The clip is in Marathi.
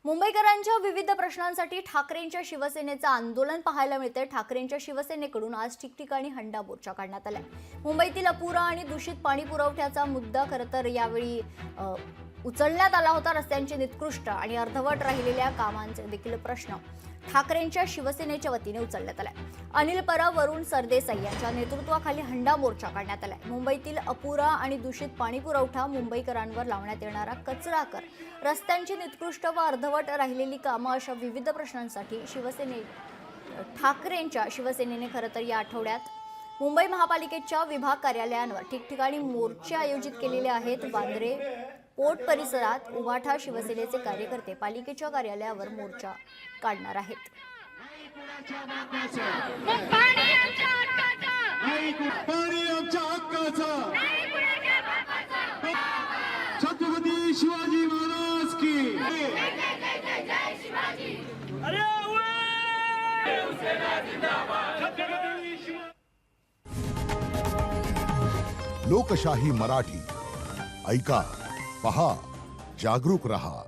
मुंबईकरांच्या विविध प्रश्नांसाठी ठाकरेंच्या शिवसेनेचं आंदोलन पाहायला मिळते। ठाकरेंच्या शिवसेनेकडून आज ठिकठिकाणी हंडा मोर्चा काढण्यात आला। मुंबईतील अपुरा आणि दूषित पाणी पुरवठ्याचा मुद्दा खरं तर यावेळी उचलण्यात आला होता। रस्त्यांचे निकृष्ट आणि अर्धवट राहिलेल्या कामांचे देखील प्रश्न ठाकरेंच्या शिवसेनेच्या वतीने उचलण्यात आला। अनिल परब, वरुण सरदेसाई यांच्या नेतृत्वाखाली हंडा मोर्चा काढण्यात आला। मुंबईतील अपुरा आणि दूषित पाणी पुरवठा, मुंबईकरांवर लावण्यात येणारा कचरा कर, रस्त्यांची निकृष्ट व अर्धवट राहिलेली कामं अशा विविध प्रश्नांसाठी ठाकरेंच्या शिवसेनेने खरं तर या आठवड्यात मुंबई महापालिकेच्या विभाग कार्यालयांवर ठिकठिकाणी मोर्चे आयोजित केलेले आहेत। वांद्रे पोर्ट परिसरात उभाठा शिवसेनेचे कार्यकर्ते पालिकेच्या कार्यालयावर मोर्चा काढणार आहेत। छत्रपती शिवाजी महाराज की लोकशाही मराठी ऐका, पहा, जागरूक रहा।